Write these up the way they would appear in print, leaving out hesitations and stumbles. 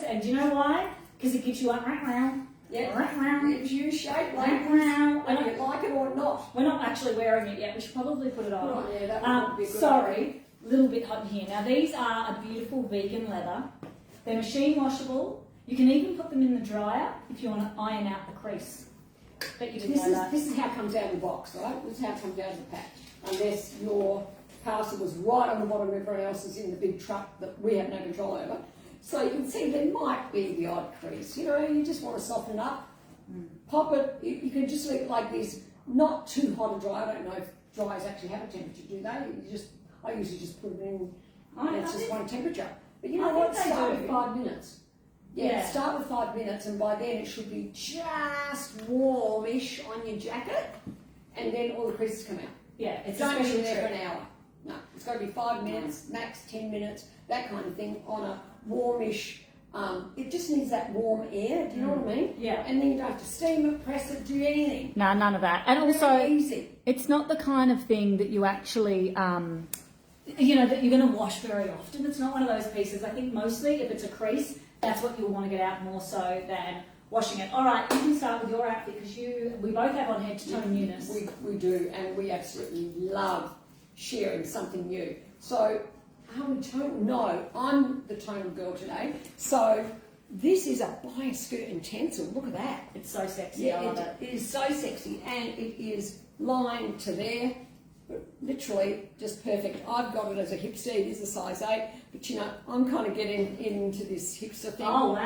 and do you know why? Because it gives you a round. Yeah, it's you shape, like whether you like it or not. We're not actually wearing it yet. We should probably put it on. Right, yeah, that would be a good sorry, idea. a little bit hot in here. Now these are a beautiful vegan leather. They're machine washable. You can even put them in the dryer if you want to iron out the crease. Bet you didn't know that. This is how it comes out of the box, right? This is how it comes out of the pack. Unless your parcel was right on the bottom, everyone else is in the big truck that we have no control over. So you can see there might be the odd crease. You know, you just want to soften it up. Pop it. You can just leave it like this, not too hot or dry. I don't know if dryers actually have a temperature, do they? I usually just put it in, and it's just one temperature. But you know what? Start with 5 minutes. Yeah, start with 5 minutes, and by then it should be just warmish on your jacket, and then all the creases come out. Yeah, it's don't leave it there for an hour. No, it's got to be 5 minutes, max 10 minutes, that kind of thing on a warmish. It just needs that warm air. Do you know what I mean? Yeah. And then you don't have to steam it, press it, do anything. No, none of that. And also, easy. It's not the kind of thing that you actually, you know, that you're going to wash very often. It's not one of those pieces. I think mostly, if it's a crease, that's what you'll want to get out more so than washing it. All right, you can start with your outfit because we both have on head to toe newness. We do, and we absolutely love sharing something new. So, we don't know. I'm the tonal girl today. So, this is a bias skirt in Tencel. Look at that. It's so sexy. Yeah, I love it. It is so sexy, and it is lined to there. Literally just perfect. I've got it as a hipster. It is a size 8, but you know, I'm kind of getting into this hipster thing. Oh wow!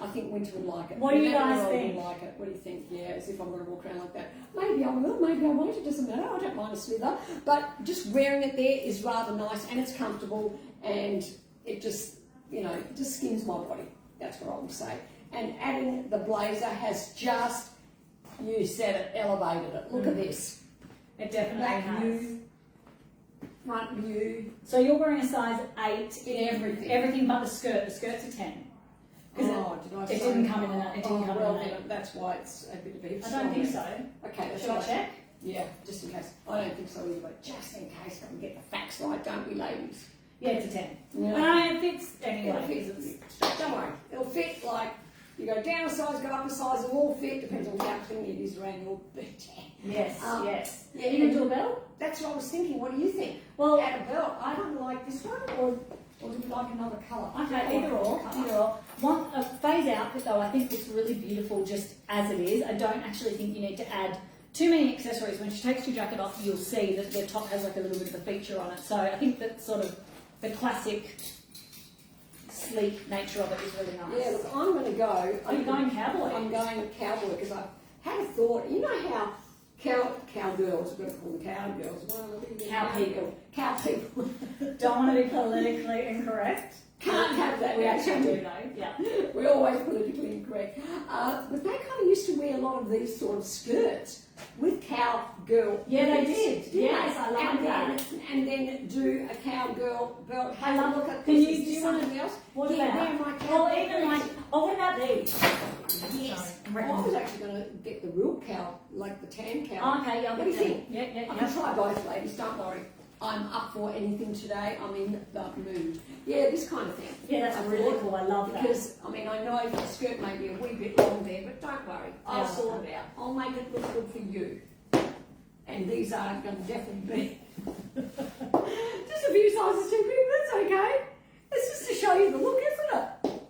I think Winter would like it. What do you guys think? Would like it. What do you think? Yeah, as if I'm going to walk around like that. Maybe I will. Maybe I won't. It doesn't matter. I don't mind a slither. But just wearing it there is rather nice, and it's comfortable, and it just, you know, it just skims my body. That's what I would say. And adding the blazer has just, you said it, elevated it. Look at this. It definitely has. View, front view. So you're wearing a size 8 in everything. Everything but the skirt. The skirt's a 10. Oh, did I say? It didn't come in an 8. It didn't come in an 8. That's why it's a bit of a hipster. I don't think so. Okay, that's Should I right. check? Yeah, just in case. I don't think so either, but just in case I can get the facts right, don't we, ladies? Yeah, it's a 10. Yeah. No, it fits anyway. It fits. Don't worry. It'll fit like, you go down a size, go up a size, it'll all fit. Depends on how clean it is around your boot. Yes, yes. Yeah, you can do a belt? That's what I was thinking. What do you think? Well, add a belt. I don't like this one, or do we like another colour? Okay, either or. One Faye's outfit though, I think looks really beautiful just as it is. I don't actually think you need to add too many accessories. When she takes your jacket off, you'll see that the top has like a little bit of a feature on it. So I think that sort of the classic sleek nature of it is really nice. Yeah, look, I'm going to go. Are you going cowboy? I'm going cowboy because I had a thought. You know how cowgirls, we're going to call them cowgirls. Cow people. Don't want to be politically incorrect. Can't have that. We actually do though. Yeah. We're always politically incorrect. But they kind of used to wear a lot of these sort of skirts with cowgirl. Yeah, they did. Yes, I love that. And then do a cowgirl belt. I love look at can this. you do something else? What yeah, about? Well, even like, what about these? Yes. I was actually going to get the real cow, like the tan cow. Okay, yeah. What do you think? Yeah. I can try both, ladies. Don't worry. I'm up for anything today. I'm in the mood. Yeah, this kind of thing. Yeah, that's really cool. I love that. Because, I mean, I know the skirt may be a wee bit long there, but don't worry. I'll sort it out. I'll make it look good for you. And these are going to definitely be just a few sizes too big. That's okay. It's just to show you the look, isn't it?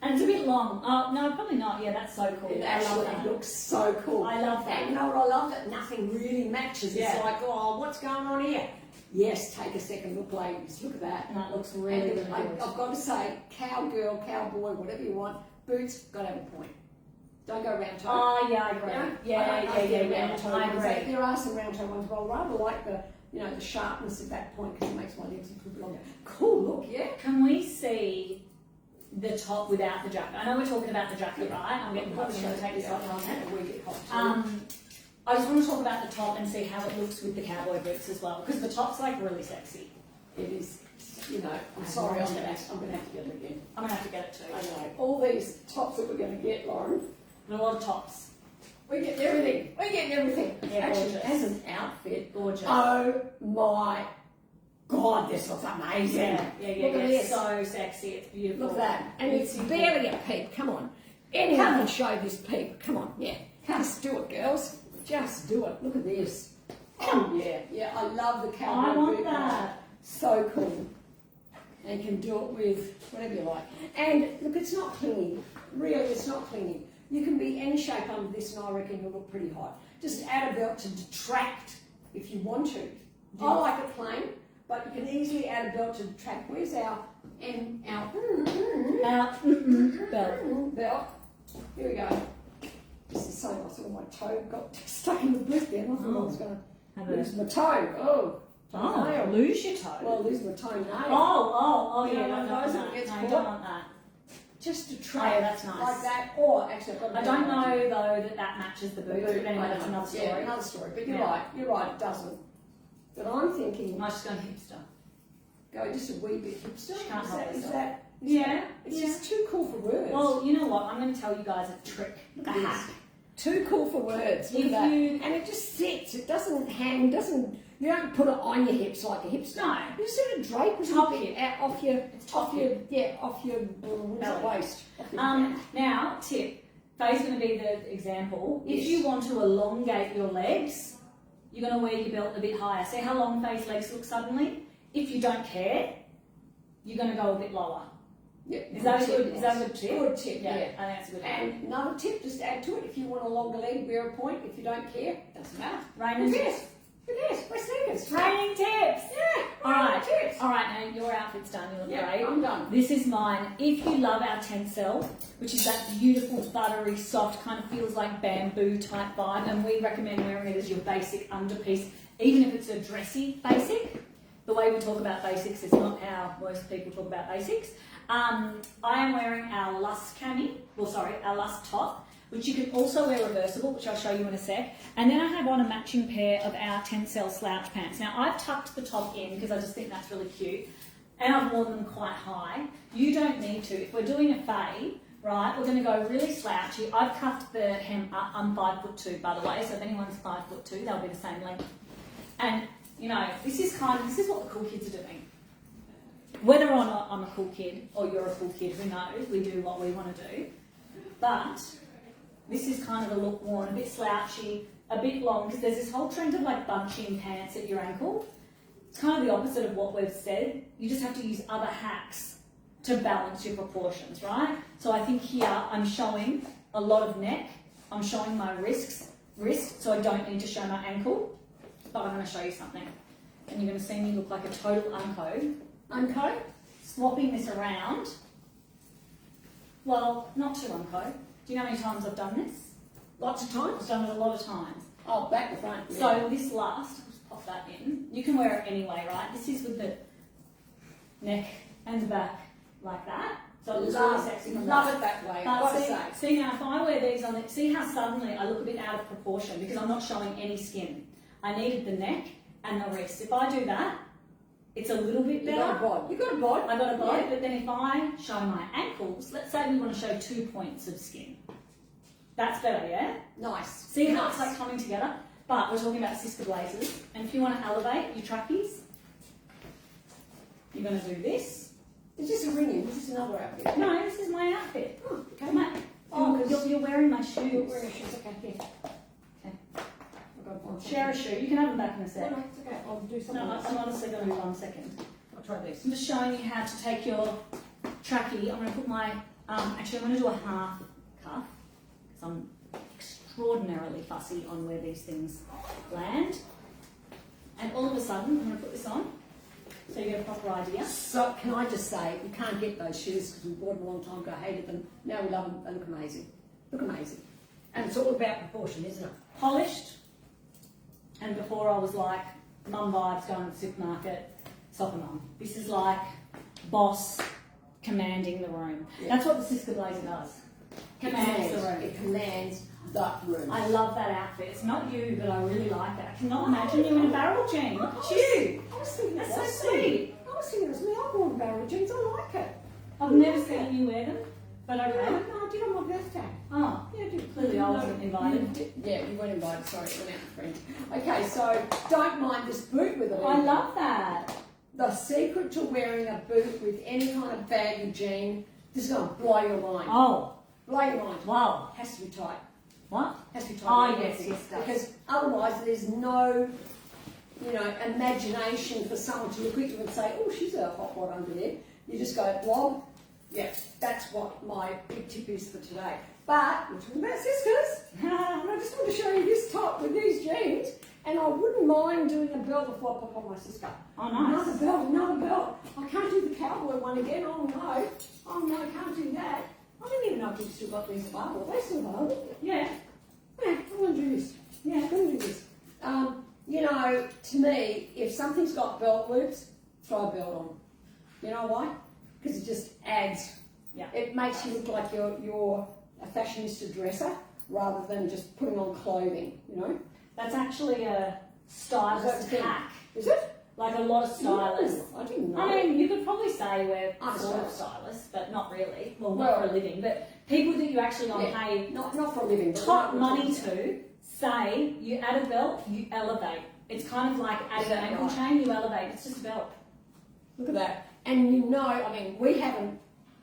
And it's a bit long. No, probably not. Yeah, that's so cool. It actually looks so cool. I love that. And you know what I love? That nothing really matches. Yeah. It's like, oh, what's going on here? Yes, take a second look, ladies. Look at that. And that looks really, really good. I've got to say, cowgirl, cowboy, whatever you want, boots, got to have a point. Don't go round toe. Oh, yeah, I agree. Yeah. I agree. There are some round toe ones, but I rather like the, you know, the sharpness of that point because it makes my legs a little bit longer. Cool look, yeah? Can we see the top without the jacket? I know we're talking about the jacket, right? I'm getting hot. I'm going to take this off on it. We get hot too. I just want to talk about the top and see how it looks with the cowboy boots as well, because the top's like really sexy. It is, you know, I'm sorry, I'm going to have to get it again. I'm going to have to get it too. I know. All these tops that we're going to get, Lauren. And a lot of tops. We get everything. We get everything. Yeah, actually, gorgeous. as an outfit, Gorgeous. Oh my God, this looks amazing. Yeah. Look at this. So sexy. It's beautiful. Look at that. And it's barely a peep. Come on. Anyone can show this peep. Come on. Yeah. Just do it, girls. Just do it. Look at this. Oh, yeah. I love the cowboy I want boot. that. So cool. And you can do it with whatever you like. And look, it's not clingy. Really, it's not clingy. You can be any shape under this, and I reckon you'll look pretty hot. Just add a belt to detract if you want to. I like it plain, but you can easily add a belt to detract. Where's our belt? Belt. Here we go. This is so nice. Oh, my toe got stuck in the boot there. I thought I was going to lose my toe. Oh, lose your toe. Well, lose my toe nail. Oh, You yeah, know, no, those no, that gets no, caught. don't want that. Just to Oh, try yeah, that's nice. like that, or actually I've got a I don't know though that matches the boots, but anyway, that's another story. Yeah, another story. But you're Yeah. right, it doesn't. But I'm thinking, I just go hipster. go just a wee bit hipster. She can't help Is herself. that? Yeah, It's yeah. just too cool for words. Well, you know what? I'm going to tell you guys a trick, Look a at this. hack. Too cool for words. Look If at that. you- And it just sits. It doesn't hang. You don't put it on your hips like a hipster. No. You just sort of drape it Top a bit hip. out off your, It's top off your Belly. waist. Off your Now, tip. Faye's going to be the example. If Yes. you want to elongate your legs, you're going to wear your belt a bit higher. See how long Faye's legs look suddenly? If you don't care, you're going to go a bit lower. Yeah, Is that a tip, good yes. tip? Good tip, Yeah, yeah. I think that's a good tip. And another tip, just add to it, if you want a longer leg, wear a point. If you don't care, doesn't matter. Raining Who tips. cares? Who cares? Wear sneakers. Training tips. Yeah, All right. tips. All right, now your outfit's done. You look Yeah, great. I'm done. This is mine. If you love our Tencel, which is that beautiful, buttery, soft, kind of feels like bamboo type vibe, and we recommend wearing it as your basic underpiece, even if it's a dressy basic. The way we talk about basics is not how most people talk about basics. I am wearing our Lust our Lust top, which you can also wear reversible, which I'll show you in a sec. And then I have on a matching pair of our Tencel slouch pants. Now, I've tucked the top in because I just think that's really cute, and I've worn them quite high. You don't need to. If we're doing a fade, right, we're going to go really slouchy. I've cuffed the hem up. I'm 5'2", by the way, so if anyone's 5'2", they'll be the same length. And, you know, this is what the cool kids are doing. Whether or not I'm a cool kid or you're a cool kid, who knows? We do what we want to do. But this is kind of the look worn, a bit slouchy, a bit long, because there's this whole trend of like bunching pants at your ankle. It's kind of the opposite of what we've said. You just have to use other hacks to balance your proportions, right? So I think here I'm showing a lot of neck. I'm showing my wrist, so I don't need to show my ankle. But I'm going to show you something. And you're going to see me look like a total unco. Swapping this around. Well, not too unco. Do you know how many times I've done this? Lots of times. I've done it a lot of times. Oh, back and front. Yeah. So this last, I'll just pop that in. You can wear it anyway, right? This is with the neck and the back like that. So it looks really sexy from love that. it that way. But What a see, say. see now, if I wear these on it, see how suddenly I look a bit out of proportion because I'm not showing any skin. I needed the neck and the wrist. If I do that, it's a little bit You better. got a bod. You got a bod. I got a bod, Yeah. but then if I show my ankles, let's say we want to show 2 points of skin. That's better, yeah? Nice. See how nice. it's like coming together? But we're talking about sister blazers, and if you want to elevate your trappies, you're going to do this. Is this a ringing? This is another outfit. No, this is my outfit. Oh, okay. You're wearing my You're shoes. wearing shoes. Okay, here. Okay. I've got one. Share a shoe. You can have them back in a No, sec. no, it's okay. I'll do something No, else. I'm honestly going to do 1 second. I'll try this. I'm just showing you how to take your trackie. I'm going to put my, actually I'm going to do a half cuff because I'm extraordinarily fussy on where these things land. And all of a sudden, I'm going to put this on so you get a proper idea. So, can I just say, you can't get those shoes because we bought them a long time ago, hated them. Now we love them. They look amazing. Look amazing. And it's all about proportion, isn't it? Polished, and before I was like, mum vibes, going to the supermarket, soccer mum. This is like boss commanding the room. Yeah. That's what the sister blazer does. Commands the room. It commands the room. I love that outfit. It's not you, but I really like it. I cannot imagine you in a barrel jean. Look at you. I was thinking That's it so was sweet. I was thinking it was me. I've worn barrel jeans. I like it. I've never seen you wear them, but No, okay. no, I did on my birthday. Oh, Yeah, I did. clearly I wasn't invited. Yeah, you weren't invited. Sorry, it went out with friends. Okay, so don't mind this boot with it. I love that. the secret to wearing a boot with any kind of baggy jean, this is going to blow your mind. Oh, Blow your mind. wow. Has to be tight. What? Has to be tight. Oh, yes, yes, it does. Because otherwise there's no, imagination for someone to look at you and say, oh, she's a hot one under there. You just go, blob. Yeah, that's what my big tip is for today. But we're talking about sisters, and I just want to show you this top with these jeans, and I wouldn't mind doing a belt before I pop on my sister. Oh, nice. Another belt. I can't do the cowboy one again. Oh no, I can't do that. I don't even know if we've still got these available. Are they still available? Yeah. Yeah, I'm going to do this. Yeah, I'm going to do this. To me, if something's got belt loops, throw a belt on. You know why? Because it just adds. Yeah. It makes you look like you're a fashionista dresser rather than just putting on clothing. That's actually a stylist hack. Is it? Like a lot of stylists. Ooh, I didn't know. I mean, you could probably say we're I'm a sort of stylist. stylists, but not really. Well, not for a living. But people that you actually pay not for a living. but top not- money to say you add a belt, you elevate. It's kind of like add an ankle right? chain, you elevate. It's just a belt. Look at that. And we haven't.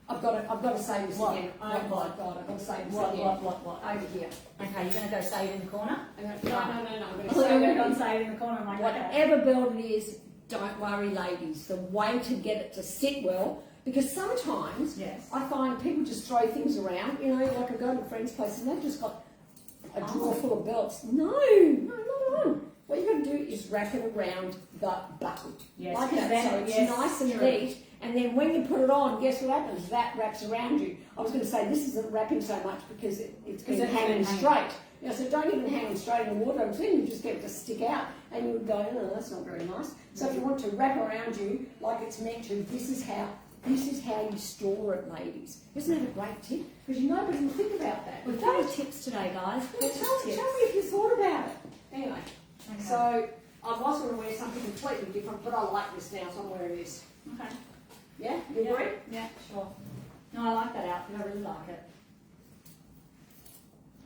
I've got to say this What? again. Oh, my what? God, I've got to say this What? again. What? Over here. Okay, you're going to go say it in the corner? No. I'm going I to thought you were going to go and say say it in the corner. I'm like, okay. whatever belt it is, don't worry, ladies. The way to get it to sit well, because sometimes Yes. I find people just throw things around. Like I go to a friend's place and they've just got a drawer full of belts. No. What you've got to do is wrap it around the button. Yes, Like because that, then- so it's yes, nice and true. neat. And then when you put it on, guess what happens? That wraps around you. I was going to say this isn't wrapping so much because it's been it's hanging been hanging. straight. So don't even hang them straight in the wardrobe. Then you just get it to stick out, and you would go, oh, that's not very nice. So if you want to wrap around you like it's meant to, this is how you store it, ladies. Isn't that a great tip? Because nobody will think about that. We've got tips today, guys. Tell me if you thought about it. Anyway, Okay. so I was going to wear something completely different, but I like this now, so I'm wearing this. Okay. Yeah, you agree? Yeah, sure. No, I like that outfit. I really like it.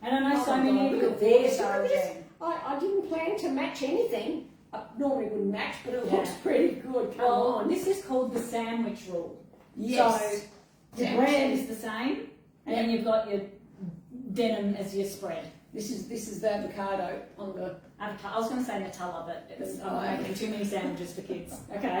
And I know so many of you look at this. are Look at this. I didn't plan to match anything. I normally wouldn't match, but it looks pretty good. Come Well, on. this is called the sandwich rule. Yes. So the Sandwich. bread is the same, and then you've got your denim as your spread. This is the avocado on the. I was going to say Nutella, but Oh, I'm making too many sandwiches for kids. Okay, I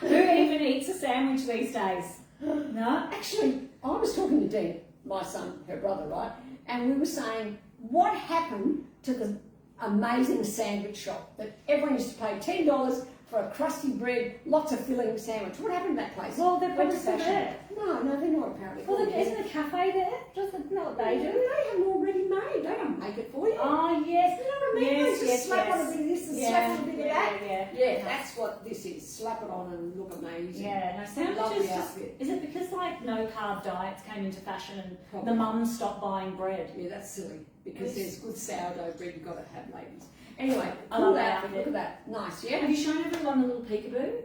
don't know. Who even eats a sandwich these days? No? Actually, I was talking to Dean, my son, her brother, right? And we were saying, what happened to the amazing sandwich shop that everyone used to pay $10 for a crusty bread, lots of filling sandwich? What happened to that place? Well, they're Went to probably still fashion. there. No, they're not apparently. Well, isn't a cafe there? Doesn't what they do? They have them already made. They don't make it for you. Oh yes, You know what I mean? yes, They just yes, slap yes. on a bit of this and Yeah, slap on a bit of that. yeah. Yeah, that's what this is. Slap it on and look amazing. Yeah, no, Love sandwiches the just, outfit. is it because like no carb diets came into fashion and Probably. the mums stopped buying bread? Yeah, that's silly because there's good sourdough bread you've got to have, ladies. Anyway, I cool love that. that. Look at that. Nice, yeah? Have you shown everyone the little peekaboo?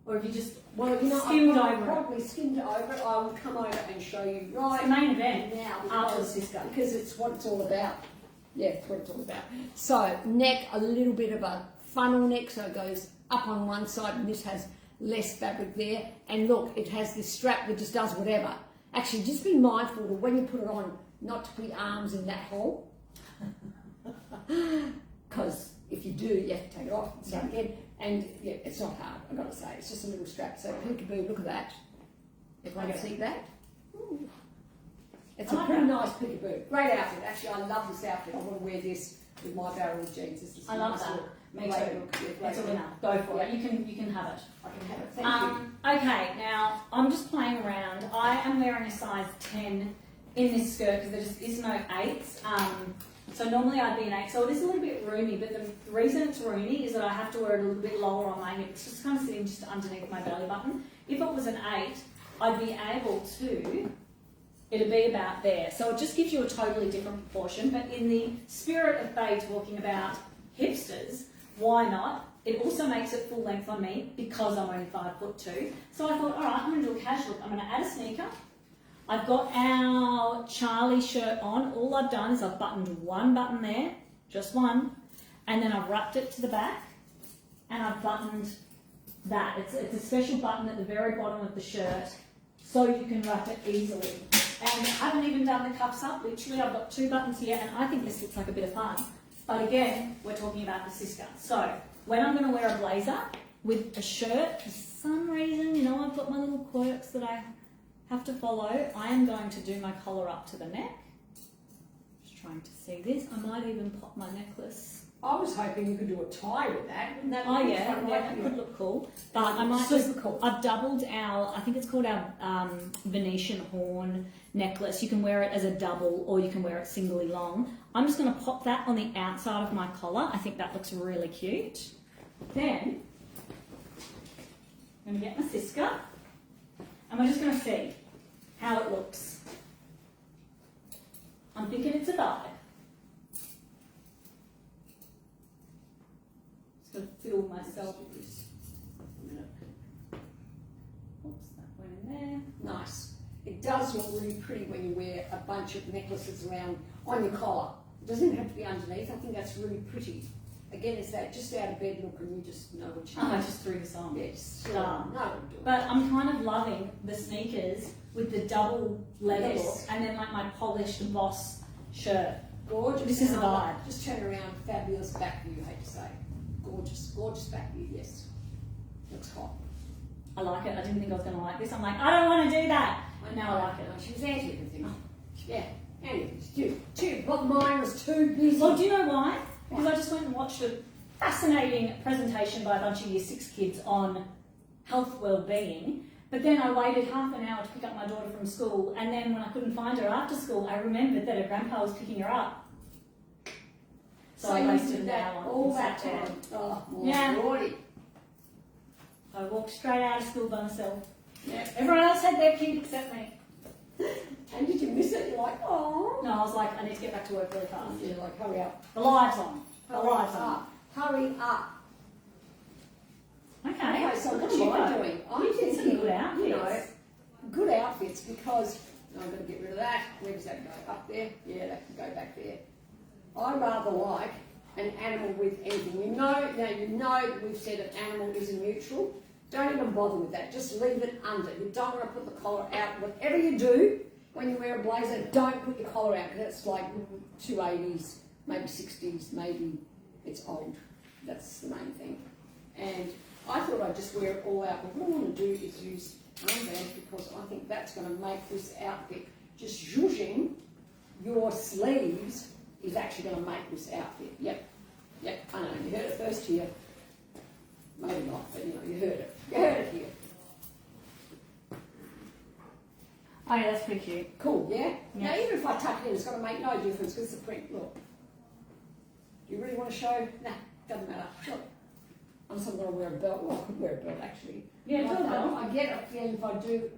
Or have you just I've skimmed over it? probably skimmed over it. I will come over and show you It's right the main event now after the because, Cisco. because it's what it's all about. Yeah, it's what it's all about. So, neck, a little bit of a funnel neck, so it goes up on one side, and this has less fabric there. And look, it has this strap that just does whatever. Actually, just be mindful that when you put it on, not to put your arms in that hole. Because if you do, you have to take it off and start again. And yeah, it's not hard, I've got to say. It's just a little strap. So peekaboo, look at that. Everyone Okay. see that? Ooh. It's I a like pretty that. nice peekaboo. Great outfit. Actually, I love this outfit. I want to wear this with my barrel of jeans. This is I love nice that. look. Me Great too. look. Yeah, great It's a look. winner. Go for it. Yeah. You can have it. I can have it. Thank you. Okay, now I'm just playing around. I am wearing a size 10 in this skirt because there just is no 8s. So normally I'd be an 8, so it is a little bit roomy, but the reason it's roomy is that I have to wear it a little bit lower on my hip. It's just kind of sitting just underneath my belly button. If it was an 8, I'd be able to, it'd be about there. So it just gives you a totally different proportion, but in the spirit of Faye talking about hipsters, why not? It also makes it full length on me because I'm only 5'2". So I thought, all right, I'm going to do a casual look. I'm going to add a sneaker. I've got our Charlie shirt on. All I've done is I've buttoned one button there, just one, and then I've wrapped it to the back, and I've buttoned that. It's a special button at the very bottom of the shirt so you can wrap it easily. And I haven't even done the cuffs up. Literally, I've got 2 buttons here, and I think this looks like a bit of fun. But again, we're talking about the sister. So when I'm going to wear a blazer with a shirt, for some reason, you know, I've got my little quirks that I have to follow. I am going to do my collar up to the neck. Just trying to see this. I might even pop my necklace. I was hoping you could do a tie with that. Wouldn't that Oh be yeah, fun? yeah, that could look cool. But I might Super just, cool. I've doubled our, I think it's called our Venetian horn necklace. You can wear it as a double or you can wear it singly long. I'm just going to pop that on the outside of my collar. I think that looks really cute. Then, I'm going to get my Siska and we're just going to see how it looks. I'm thinking it's a vibe. To fill myself. Oops, that went in there. Nice. It does look really pretty when you wear a bunch of necklaces around on your collar. It doesn't have to be underneath. I think that's really pretty. Again, it's that just out of bed look and you just know what you Oh, I just threw this on. Yes. Done. No, don't do it. But I'm kind of loving the sneakers with the double leather Yes. look and then like my polished Boss shirt. Gorgeous. This is a And vibe. Just turn around. Fabulous back view, I hate to say. Gorgeous, gorgeous back view, yes. Looks hot. I like it. I didn't think I was going to like this. I'm like, I don't want to do that. And now I like it. She was anti everything. Yeah, anti. Too. But mine was too busy. Well, do you know why? Because I just went and watched a fascinating presentation by a bunch of Year 6 kids on health well-being. But then I waited half an hour to pick up my daughter from school, and then when I couldn't find her after school, I remembered that her grandpa was picking her up. So I you wasted did an that hour. all and that sat there. time. Oh, Yeah. Lordy. I walked straight out of school by myself. Yeah. Everyone else had their kid except me. And did you miss it? You're like, oh. No, I was like, I need to get back to work really fast. You're like, hurry up. The live's on. The Hurry live's on. up. Hurry up. Okay. Okay, so what you am I got? doing? I'm You did some thinking, good outfits. you know, good outfits because I'm going to get rid of that. Where does that go? Up there? Yeah, that can go back there. I rather like an animal with anything. You know that we've said an animal is a neutral. Don't even bother with that. Just leave it under. You don't want to put the collar out. Whatever you do when you wear a blazer, don't put your collar out because that's like 280s, maybe 60s, maybe it's old. That's the main thing. And I thought I'd just wear it all out, but what I want to do is use armbands because I think that's going to make this outfit. Just zhuzhing your sleeves is actually going to make this outfit. Yep, I know, you heard it first here. Maybe not, but you know, you heard it. You heard it here. Oh yeah, that's pretty cute. Cool, yeah? Yeah. Now, even if I tuck it in, it's going to make no difference because the print, look. Do you really want to show? Nah, doesn't matter. Look. Unless I'm going to wear a belt. Well, I could wear a belt, actually. Yeah, Like do a that. belt. I get a feeling if I do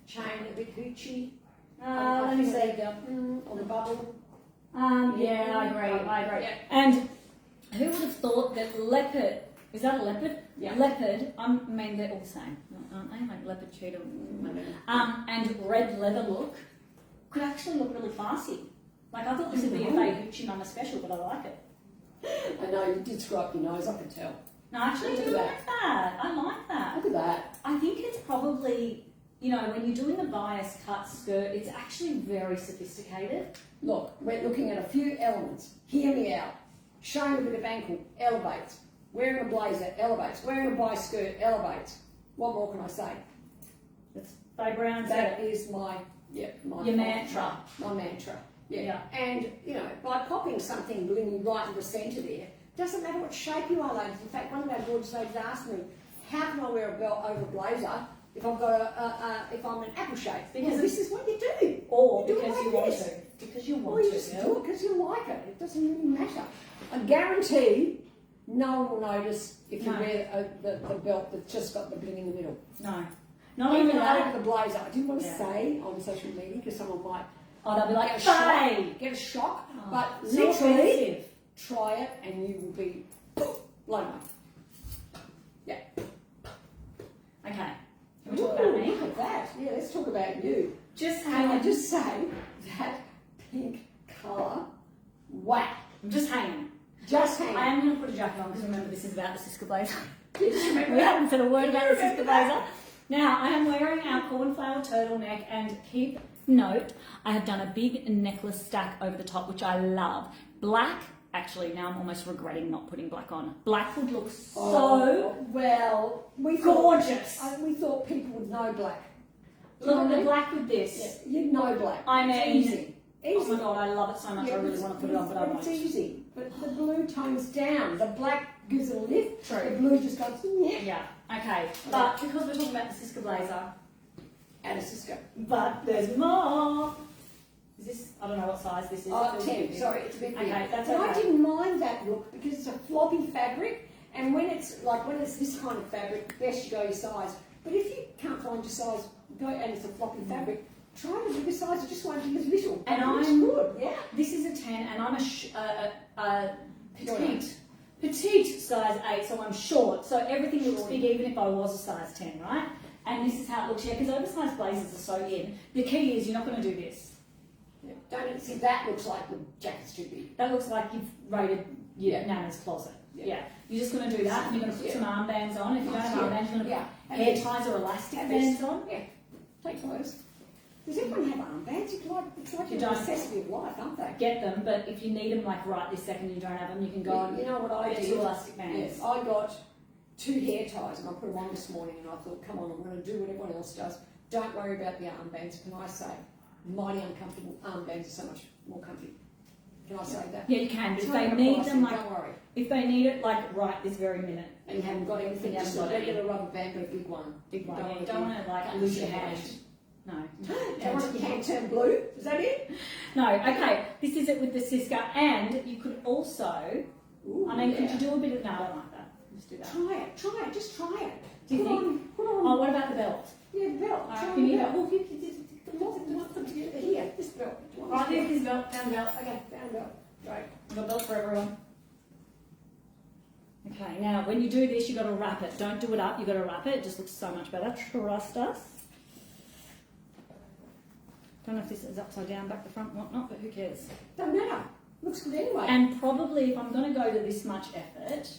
chain a bit hoochie. Let me see. On the bubble. Yeah, I agree. Yeah. And who would have thought that leopard, is that a leopard? Yeah. Leopard, I mean, they're all the same, aren't they? Like leopard, cheetah, and red leather look could actually look really classy. Like, I thought this would be a Faye Hoochie Mama special, but I like it. I know, you did screw up your nose, I could tell. No, I actually Look do at like that. I like that. Look at that. I think it's probably, you know, when you're doing a bias cut skirt, it's actually very sophisticated. Look, we're looking at a few elements. Hear me out. Showing a bit of ankle, elevates. Wearing a blazer, elevates. Wearing a bias skirt, elevates. What more can I say? That's Faye Brown That said. is my Your mantra. My mantra. Yeah. Yeah. And, you know, by popping something blingy right in the centre there, doesn't matter what shape you are, ladies. In fact, one of our gorgeous ladies asked me, how can I wear a belt over a blazer if I've got if I'm an apple shape? Because this is what you do. Or You do it because like you want this. to. Because you Or want you to. just do it because you like it. It doesn't really matter. I guarantee no one will notice if you No. wear the belt that's just got the bling in the middle. No. Not Even even that. over the blazer. I didn't want to Yeah. say on social media because someone might Oh, they'll be like, get a shock. Faye! Get a shock. Oh, But so literally, offensive. try it and you will be blown away. Yeah. Okay. Can we talk about me? Look at that. Yeah, let's talk about you. Just Can I hanging. just say that pink colour? Wow. I'm just hanging. Just hang. I am going to put a jacket on because remember this is about the Siska blazer. Yes, remember We that? haven't said a word about the Remember sister that? blazer. Now, I am wearing our cornflower turtleneck, and keep note, I have done a big necklace stack over the top, which I love. Black, actually, now I'm almost regretting not putting black on. Black would look so well. We gorgeous. we thought people would know black. Look at the black with this. Yeah, you know black. I mean, it's easy. Oh my god, I love it so much. I really want to put it on, but I won't. It's easy. But the blue tones down. The black gives it a lift. True. The blue just goes, yeah. Yeah, okay. But because we're talking about the Cisco blazer, And a Cisco. but there's more. Is this, I don't know what size this is. Oh, It's 10. big. Sorry, it's a bit big. Okay, that's but I okay. didn't mind that look because it's a floppy fabric. And when it's this kind of fabric, best you go your size. But if you can't find your size, go and it's a floppy fabric. Try the bigger size, it just won't be as little. And it looks I'm good, yeah. This is a 10, and I'm a petite size 8, so I'm short. So everything looks big, even if I was a size 10, right? And this is how it looks here, because oversized blazers are so in. The key is you're not going to do this. Yeah. Don't see that looks like the jacket's too big. That looks like you've raided your Nana's closet. Yeah. You're just going to do that, and you're going to put some armbands on. If you don't have armbands, you're going to put hair ties or elastic bands on. Yeah, take those. Does everyone have armbands? It's like a necessity of life, aren't they? Get them, but if you need them like right this second and you don't have them, you can go and you know what I get did? 2 elastic bands. Yes, I got 2 hair ties and I put them on this morning and I thought, come on, I'm going to do what everyone else does. Don't worry about the armbands. Can I say, mighty uncomfortable armbands are so much more comfy. Can I say that? Yeah, you can, but It's if not they gonna need cost them you, like, don't worry. if they need it like right this very minute, And you haven't got anything, You just a haven't got regular rubber band, but a big one. big one, Don't you don't want to like don't lose your share hand. it. No. Don't want your hand turn blue? Is that it? No, okay, this is it with the Cisco, and you could also, Ooh, I mean, yeah. could you do a bit of, no, I don't like that, just do that. Try it, just try it. Do you Put think? Put on. Oh, what about the belt? Yeah, the belt. Alright, Try can the you, belt. oh, Here, this belt. Do you want right, there's this belt, found the belt. Okay, found a belt. Right. I've got a belt for everyone. Okay, now when you do this, you've got to wrap it. Don't do it up, you've got to wrap it. It just looks so much better. Trust us. Don't know if this is upside down, back the front, whatnot, but who cares? Doesn't matter. Looks good anyway. And probably, if I'm going to go to this much effort,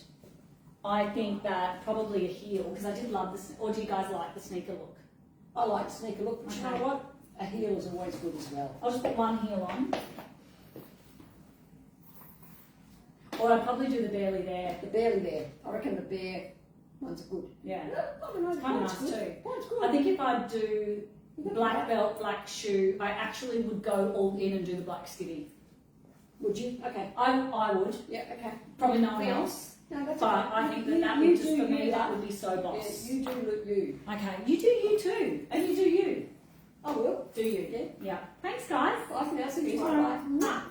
I think that probably a heel, because I did love this. Or do you guys like the sneaker look? I like sneaker look, but you Okay. know what? A heel is always good as well. I'll just put one heel on. Or I'd probably do the barely there. The barely there. I reckon the bare ones are good. Yeah. I don't know. It's kind of mine's nice good. too. Mine's good. I think if I do black belt, black shoe, I actually would go all in and do the black skivvy. Would you? Okay. I would. Yeah, okay. Probably no one Fair. else. No, that's But okay. I think You- that you would just, do for me, you. that would be so boss. Yeah, you do look you. Okay, you do you too. And you do you. I will. Do you? Yeah. Yeah. Thanks, guys. Bye for now. See you See you tomorrow. tomorrow. Bye.